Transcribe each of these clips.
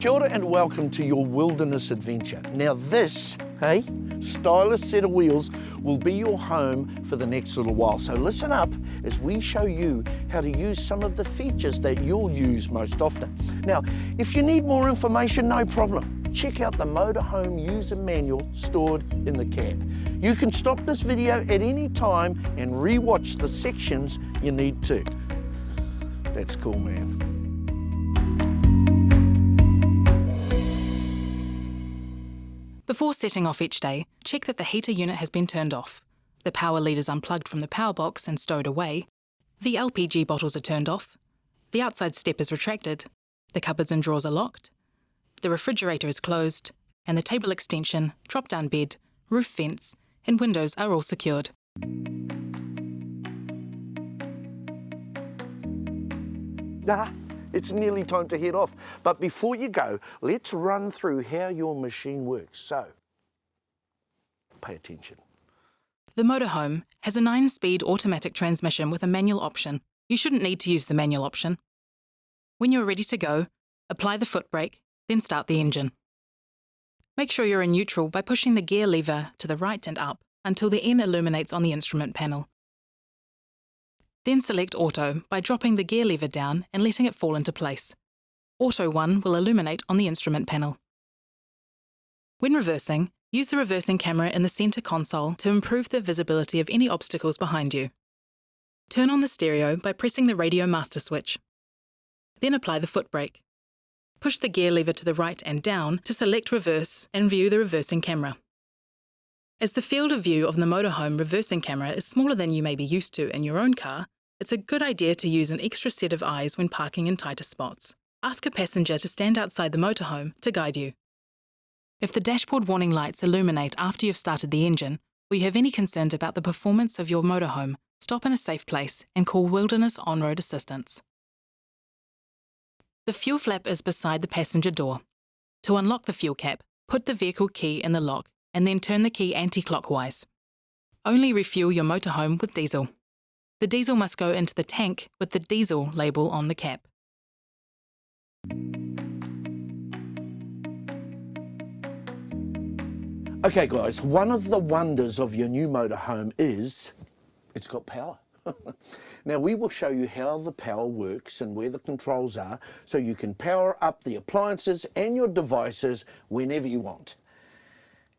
Kia ora and welcome to your wilderness adventure. Now this, stylish set of wheels will be your home for the next little while. So listen up as we show you how to use some of the features that you'll use most often. Now, if you need more information, no problem. Check out the Motorhome user manual stored in the cab. You can stop this video at any time and re-watch the sections you need to. That's cool, man. Before setting off each day, check that the heater unit has been turned off, the power lead is unplugged from the power box and stowed away, the LPG bottles are turned off, the outside step is retracted, the cupboards and drawers are locked, the refrigerator is closed, and the table extension, drop-down bed, roof vents, and windows are all secured. It's nearly time to head off. But before you go, let's run through how your machine works. So, pay attention. The Motorhome has a 9-speed automatic transmission with a manual option. You shouldn't need to use the manual option. When you're ready to go, apply the foot brake, then start the engine. Make sure you're in neutral by pushing the gear lever to the right and up until the N illuminates on the instrument panel. Then select Auto by dropping the gear lever down and letting it fall into place. Auto 1 will illuminate on the instrument panel. When reversing, use the reversing camera in the centre console to improve the visibility of any obstacles behind you. Turn on the stereo by pressing the radio master switch. Then apply the foot brake. Push the gear lever to the right and down to select reverse and view the reversing camera. As the field of view of the Motorhome reversing camera is smaller than you may be used to in your own car, it's a good idea to use an extra set of eyes when parking in tighter spots. Ask a passenger to stand outside the Motorhome to guide you. If the dashboard warning lights illuminate after you've started the engine, or you have any concerns about the performance of your Motorhome, stop in a safe place and call Wilderness On-Road Assistance. The fuel flap is beside the passenger door. To unlock the fuel cap, put the vehicle key in the lock and then turn the key anti-clockwise. Only refuel your Motorhome with diesel. The diesel must go into the tank with the diesel label on the cap. Okay guys, one of the wonders of your new Motorhome is it's got power. Now we will show you how the power works and where the controls are so you can power up the appliances and your devices whenever you want.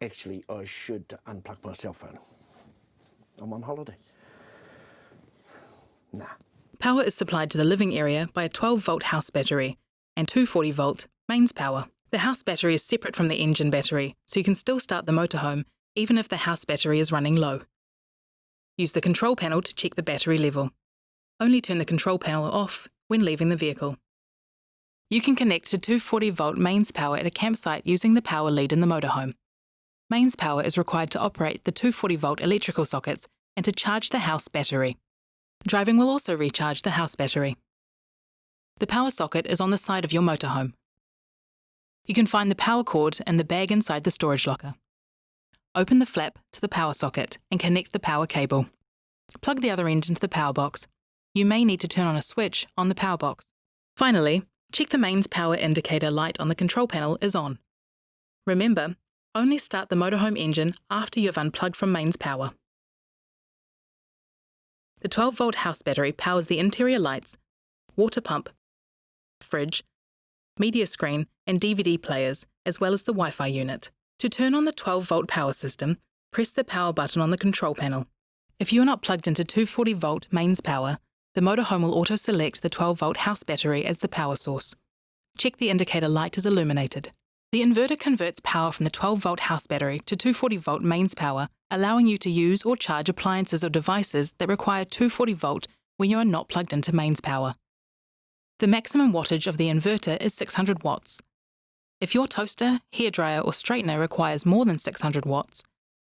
Actually, I should unplug my cell phone. I'm on holiday. Nah. Power is supplied to the living area by a 12-volt house battery and 240-volt mains power. The house battery is separate from the engine battery, so you can still start the Motorhome even if the house battery is running low. Use the control panel to check the battery level. Only turn the control panel off when leaving the vehicle. You can connect to 240-volt mains power at a campsite using the power lead in the Motorhome. Mains power is required to operate the 240-volt electrical sockets and to charge the house battery. Driving will also recharge the house battery. The power socket is on the side of your Motorhome. You can find the power cord in the bag inside the storage locker. Open the flap to the power socket and connect the power cable. Plug the other end into the power box. You may need to turn on a switch on the power box. Finally, check the mains power indicator light on the control panel is on. Remember, only start the Motorhome engine after you have unplugged from mains power. The 12-volt house battery powers the interior lights, water pump, fridge, media screen and DVD players, as well as the Wi-Fi unit. To turn on the 12-volt power system, press the power button on the control panel. If you are not plugged into 240-volt mains power, the Motorhome will auto-select the 12-volt house battery as the power source. Check the indicator light is illuminated. The inverter converts power from the 12-volt house battery to 240-volt mains power, allowing you to use or charge appliances or devices that require 240-volt when you are not plugged into mains power. The maximum wattage of the inverter is 600 watts. If your toaster, hairdryer or straightener requires more than 600 watts,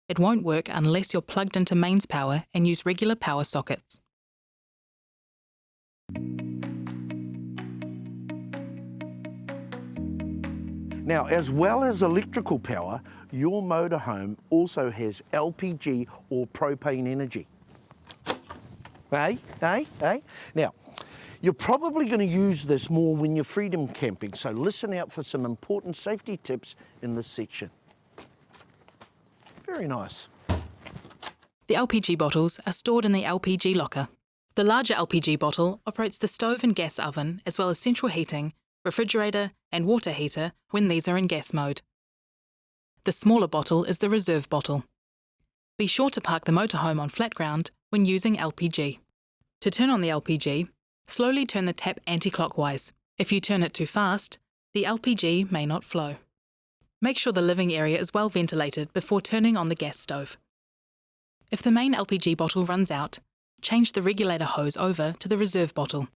it won't work unless you're plugged into mains power and use regular power sockets. Now, as well as electrical power, your Motorhome also has LPG or propane energy. Now, You're probably going to use this more when you're freedom camping, so listen out for some important safety tips in this section. Very nice. The LPG bottles are stored in the LPG locker. The larger LPG bottle operates the stove and gas oven, as well as central heating, refrigerator and water heater when these are in gas mode. The smaller bottle is the reserve bottle. Be sure to park the motorhome on flat ground when using LPG. To turn on the LPG, slowly turn the tap anti-clockwise. If you turn it too fast, the LPG may not flow. Make sure the living area is well ventilated before turning on the gas stove. If the main LPG bottle runs out, change the regulator hose over to the reserve bottle.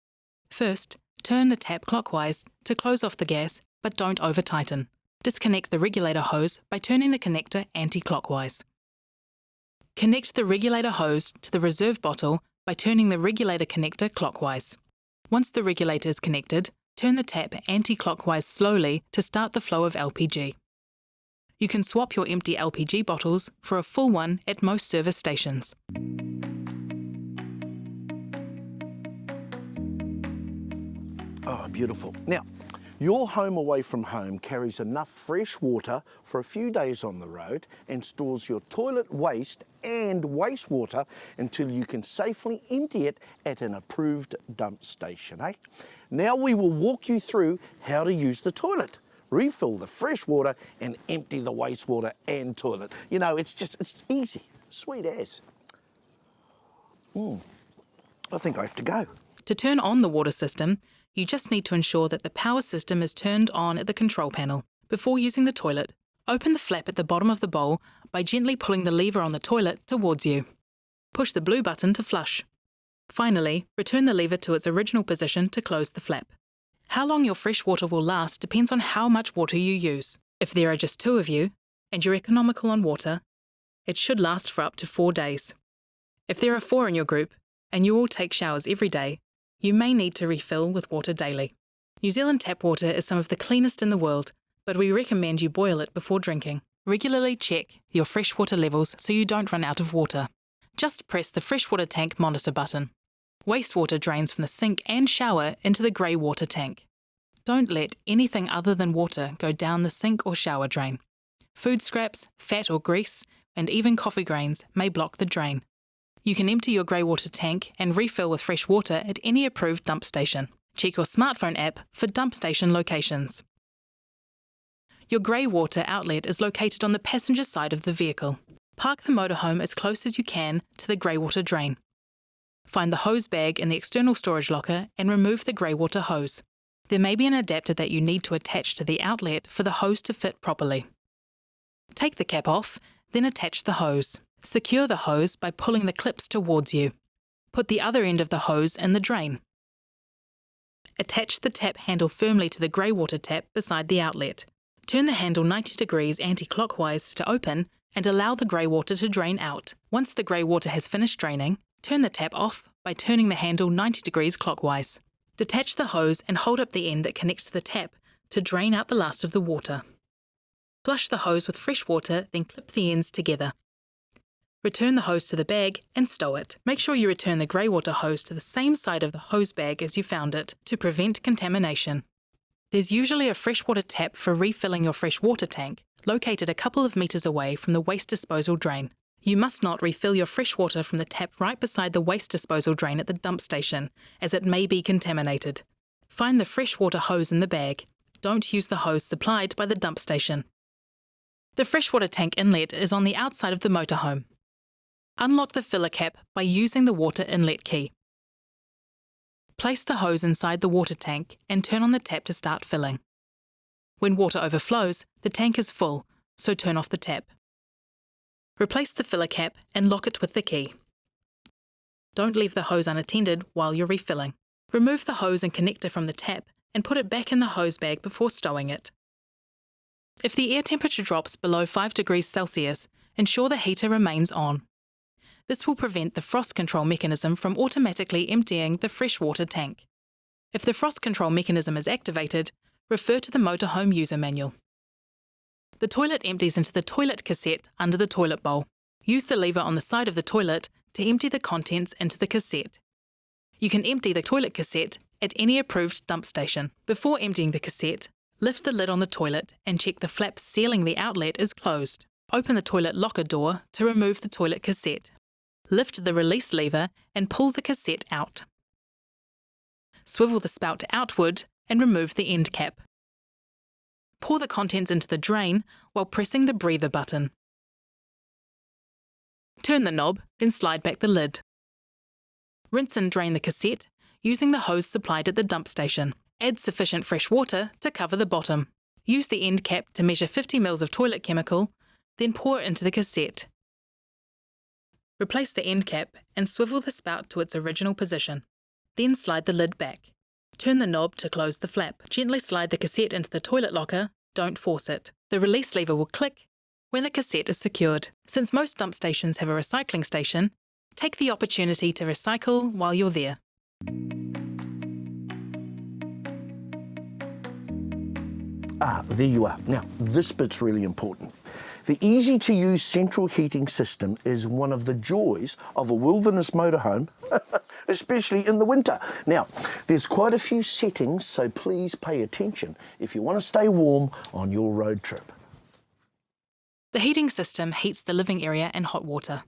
First, turn the tap clockwise to close off the gas, but don't over-tighten. Disconnect the regulator hose by turning the connector anti-clockwise. Connect the regulator hose to the reserve bottle by turning the regulator connector clockwise. Once the regulator is connected, turn the tap anti-clockwise slowly to start the flow of LPG. You can swap your empty LPG bottles for a full one at most service stations. Oh, beautiful. Now, your home away from home carries enough fresh water for a few days on the road and stores your toilet waste and wastewater until you can safely empty it at an approved dump station, eh? Now we will walk you through how to use the toilet. Refill the fresh water and empty the wastewater and toilet. You know, it's easy, sweet as. I think I have to go. To turn on the water system, you just need to ensure that the power system is turned on at the control panel. Before using the toilet, open the flap at the bottom of the bowl by gently pulling the lever on the toilet towards you. Push the blue button to flush. Finally, return the lever to its original position to close the flap. How long your fresh water will last depends on how much water you use. If there are just 2 of you, and you're economical on water, it should last for up to 4 days. If there are 4 in your group, and you all take showers every day, you may need to refill with water daily. New Zealand tap water is some of the cleanest in the world, but we recommend you boil it before drinking. Regularly check your freshwater levels so you don't run out of water. Just press the freshwater tank monitor button. Wastewater drains from the sink and shower into the grey water tank. Don't let anything other than water go down the sink or shower drain. Food scraps, fat or grease, and even coffee grains may block the drain. You can empty your grey water tank and refill with fresh water at any approved dump station. Check your smartphone app for dump station locations. Your grey water outlet is located on the passenger side of the vehicle. Park the motorhome as close as you can to the grey water drain. Find the hose bag in the external storage locker and remove the grey water hose. There may be an adapter that you need to attach to the outlet for the hose to fit properly. Take the cap off, then attach the hose. Secure the hose by pulling the clips towards you. Put the other end of the hose in the drain. Attach the tap handle firmly to the grey water tap beside the outlet. Turn the handle 90 degrees anti-clockwise to open and allow the grey water to drain out. Once the grey water has finished draining, turn the tap off by turning the handle 90 degrees clockwise. Detach the hose and hold up the end that connects to the tap to drain out the last of the water. Flush the hose with fresh water, then clip the ends together. Return the hose to the bag and stow it. Make sure you return the grey water hose to the same side of the hose bag as you found it to prevent contamination. There's usually a freshwater tap for refilling your fresh water tank, located a couple of metres away from the waste disposal drain. You must not refill your fresh water from the tap right beside the waste disposal drain at the dump station, as it may be contaminated. Find the freshwater hose in the bag. Don't use the hose supplied by the dump station. The freshwater tank inlet is on the outside of the motorhome. Unlock the filler cap by using the water inlet key. Place the hose inside the water tank and turn on the tap to start filling. When water overflows, the tank is full, so turn off the tap. Replace the filler cap and lock it with the key. Don't leave the hose unattended while you're refilling. Remove the hose and connector from the tap and put it back in the hose bag before stowing it. If the air temperature drops below 5 degrees Celsius, ensure the heater remains on. This will prevent the frost control mechanism from automatically emptying the freshwater tank. If the frost control mechanism is activated, refer to the motorhome user manual. The toilet empties into the toilet cassette under the toilet bowl. Use the lever on the side of the toilet to empty the contents into the cassette. You can empty the toilet cassette at any approved dump station. Before emptying the cassette, lift the lid on the toilet and check the flap sealing the outlet is closed. Open the toilet locker door to remove the toilet cassette. Lift the release lever and pull the cassette out. Swivel the spout outward and remove the end cap. Pour the contents into the drain while pressing the breather button. Turn the knob, then slide back the lid. Rinse and drain the cassette using the hose supplied at the dump station. Add sufficient fresh water to cover the bottom. Use the end cap to measure 50 ml of toilet chemical, then pour it into the cassette. Replace the end cap and swivel the spout to its original position. Then slide the lid back. Turn the knob to close the flap. Gently slide the cassette into the toilet locker, don't force it. The release lever will click when the cassette is secured. Since most dump stations have a recycling station, take the opportunity to recycle while you're there. There you are. Now, this bit's really important. The easy-to-use central heating system is one of the joys of a wilderness motorhome, especially in the winter. Now, there's quite a few settings, so please pay attention if you want to stay warm on your road trip. The heating system heats the living area and hot water.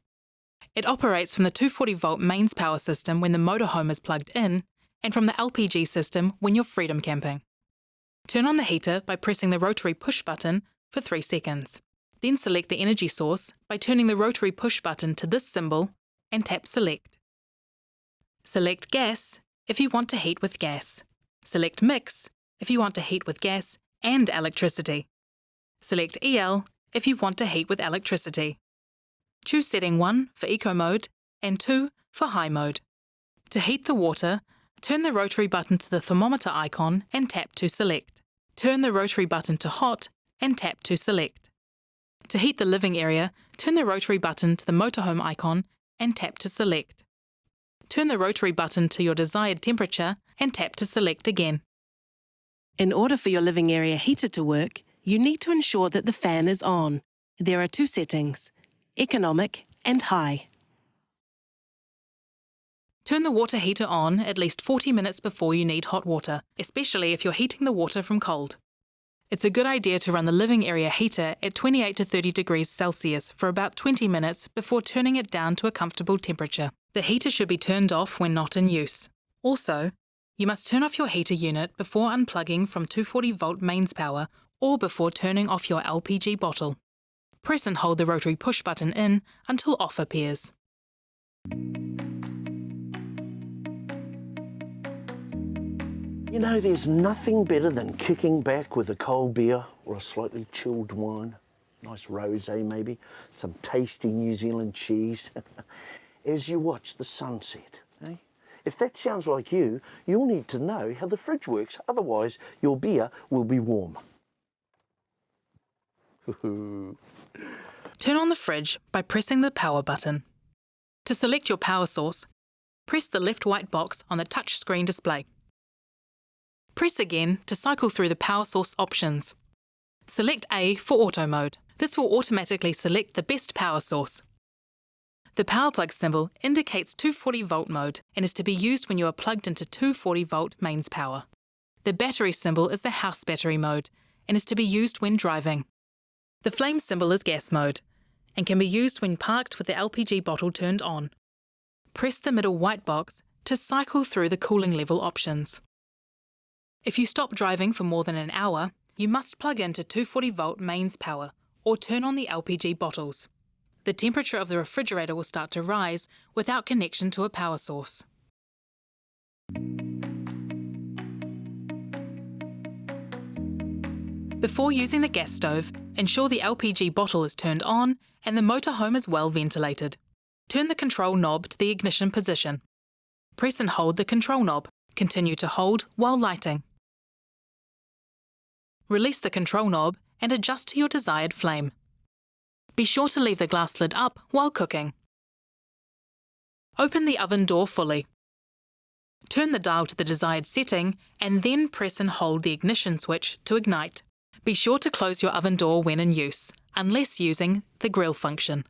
It operates from the 240-volt mains power system when the motorhome is plugged in, and from the LPG system when you're freedom camping. Turn on the heater by pressing the rotary push button for 3 seconds. Then select the energy source by turning the rotary push button to this symbol and tap Select. Select Gas if you want to heat with gas. Select Mix if you want to heat with gas and electricity. Select EL if you want to heat with electricity. Choose setting 1 for Eco Mode and 2 for High Mode. To heat the water, turn the rotary button to the thermometer icon and tap to select. Turn the rotary button to Hot and tap to select. To heat the living area, turn the rotary button to the motorhome icon and tap to select. Turn the rotary button to your desired temperature and tap to select again. In order for your living area heater to work, you need to ensure that the fan is on. There are 2 settings, Economic and High. Turn the water heater on at least 40 minutes before you need hot water, especially if you're heating the water from cold. It's a good idea to run the living area heater at 28 to 30 degrees Celsius for about 20 minutes before turning it down to a comfortable temperature. The heater should be turned off when not in use. Also, you must turn off your heater unit before unplugging from 240-volt mains power or before turning off your LPG bottle. Press and hold the rotary push button in until off appears. You know, there's nothing better than kicking back with a cold beer or a slightly chilled wine, nice rosé maybe, some tasty New Zealand cheese, as you watch the sunset. Eh? If that sounds like you, you'll need to know how the fridge works, otherwise your beer will be warm. Turn on the fridge by pressing the power button. To select your power source, press the left white box on the touchscreen display. Press again to cycle through the power source options. Select A for Auto Mode. This will automatically select the best power source. The power plug symbol indicates 240-volt mode and is to be used when you are plugged into 240-volt mains power. The battery symbol is the house battery mode and is to be used when driving. The flame symbol is gas mode and can be used when parked with the LPG bottle turned on. Press the middle white box to cycle through the cooling level options. If you stop driving for more than an hour, you must plug into 240-volt mains power or turn on the LPG bottles. The temperature of the refrigerator will start to rise without connection to a power source. Before using the gas stove, ensure the LPG bottle is turned on and the motorhome is well ventilated. Turn the control knob to the ignition position. Press and hold the control knob. Continue to hold while lighting. Release the control knob and adjust to your desired flame. Be sure to leave the glass lid up while cooking. Open the oven door fully. Turn the dial to the desired setting and then press and hold the ignition switch to ignite. Be sure to close your oven door when in use, unless using the grill function.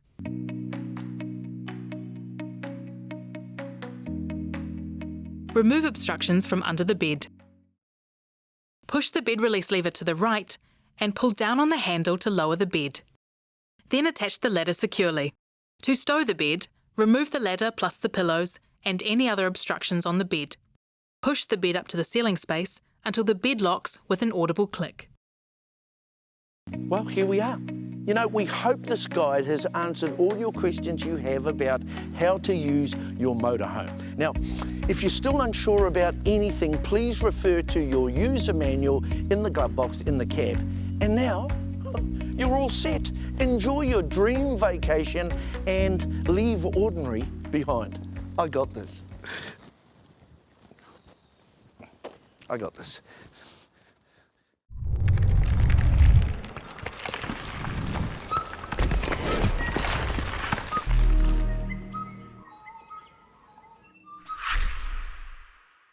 remove obstructions from under the bed. Push the bed release lever to the right and pull down on the handle to lower the bed. Then attach the ladder securely. To stow the bed, remove the ladder plus the pillows and any other obstructions on the bed. Push the bed up to the ceiling space until the bed locks with an audible click. Well, here we are. You know, we hope this guide has answered all your questions you have about how to use your motorhome. Now, if you're still unsure about anything, please refer to your user manual in the glove box in the cab. And now, you're all set. Enjoy your dream vacation and leave ordinary behind. I got this. I got this.